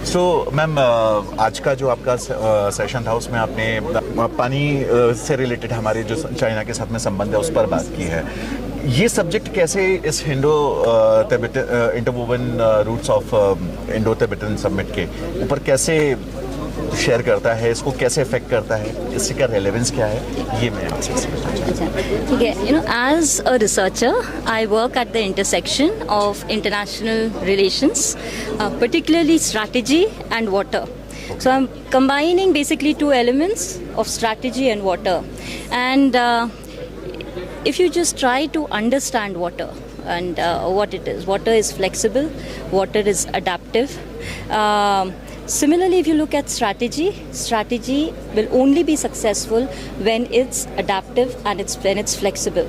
So ma'am, आज का जो आपका सेशन था उसमें आपने पानी से रिलेटेड हमारे जो चाइना के साथ में संबंध है उस पर बात की है। ये सब्जेक्ट कैसे इस Indo Tibetan interwoven roots of Indo Tibetan summit के ऊपर कैसे शेयर करता है, इसको कैसे इफेक्ट करता है, इससे क्या रेलेवेंस क्या है, ये मैं आपसे ठीक है। As a researcher, I work at the intersection of international relations, particularly strategy and water. So I'm combining basically two elements of strategy and water. And if you just try to understand water and what it is, water is flexible, water is adaptive. Similarly, if you look at strategy will only be successful when it's adaptive and when it's flexible.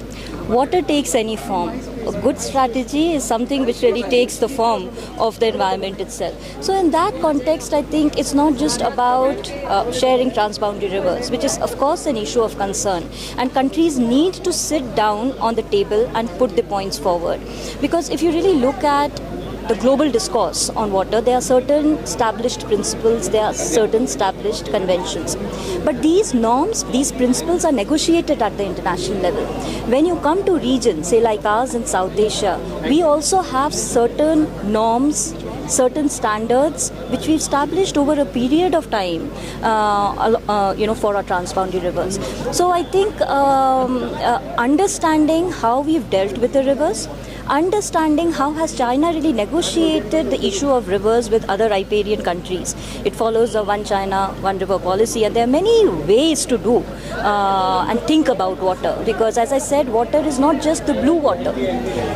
Water takes any form. A good strategy is something which really takes the form of the environment itself. So in that context, I think it's not just about sharing transboundary rivers, which is of course an issue of concern. And countries need to sit down on the table and put the points forward. Because if you really look at the global discourse on water, there are certain established principles, there are certain established conventions. But these norms, these principles are negotiated at the international level. When you come to regions, say like ours in South Asia, we also have certain norms, certain standards which we've established over a period of time, for our transboundary rivers. So I think understanding how we've dealt with the rivers, understanding how has China really negotiated the issue of rivers with other riparian countries. It follows the one China, one river policy, and there are many ways to do and think about water. Because as I said, water is not just the blue water.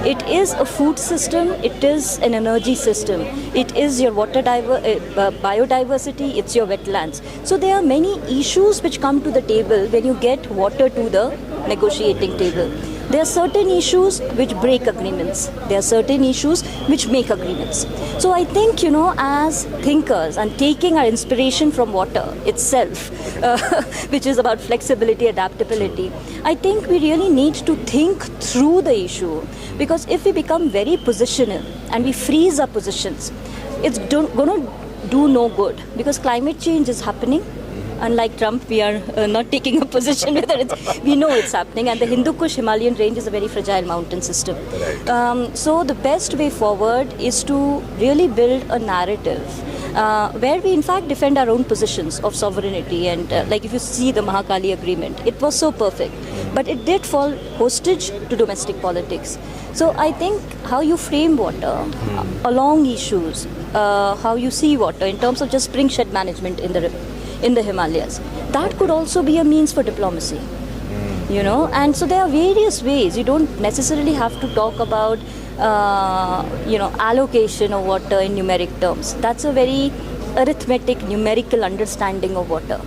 It is a food system, it is an energy system, it is your water biodiversity, it's your wetlands. So there are many issues which come to the table when you get water to the negotiating table. There are certain issues which break agreements. There are certain issues which make agreements. So I think, as thinkers and taking our inspiration from water itself, which is about flexibility, adaptability, I think we really need to think through the issue. Because if we become very positional and we freeze our positions, it's going to do no good. Because climate change is happening. Unlike Trump, we are not taking a position whether we know it's happening, and the Hindu Kush Himalayan range is a very fragile mountain system. So the best way forward is to really build a narrative where we in fact defend our own positions of sovereignty. And like if you see the Mahakali agreement, it was so perfect, but it did fall hostage to domestic politics. So I think how you frame water along issues, how you see water in terms of just springshed management in the Himalayas, that could also be a means for diplomacy. And so there are various ways. You don't necessarily have to talk about allocation of water in numeric terms. That's a very arithmetic, numerical understanding of water.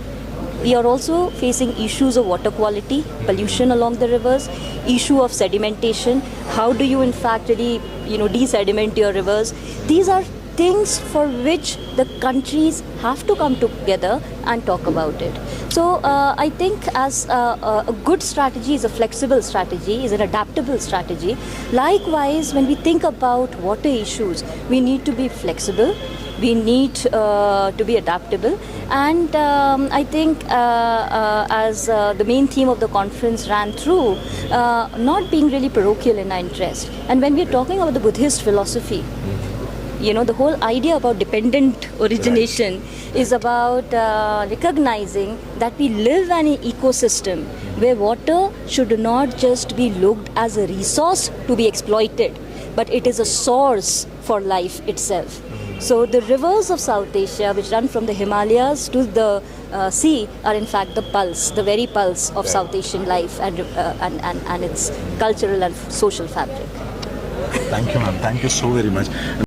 We are also facing issues of water quality, pollution along the rivers, issue of sedimentation. How do you in fact really desediment your rivers? These are things for which the countries have to come together and talk about it. So I think as a good strategy is a flexible strategy, is an adaptable strategy. Likewise, when we think about water issues, we need to be flexible, we need to be adaptable. And I think as the main theme of the conference ran through, not being really parochial in our interest. And when we're talking about the Buddhist philosophy, the whole idea about dependent origination is about recognizing that we live in an ecosystem where water should not just be looked as a resource to be exploited, but it is a source for life itself. So the rivers of South Asia, which run from the Himalayas to the sea, are in fact the pulse, the very pulse of South Asian life and its cultural and social fabric. Thank you, ma'am. Thank you so very much.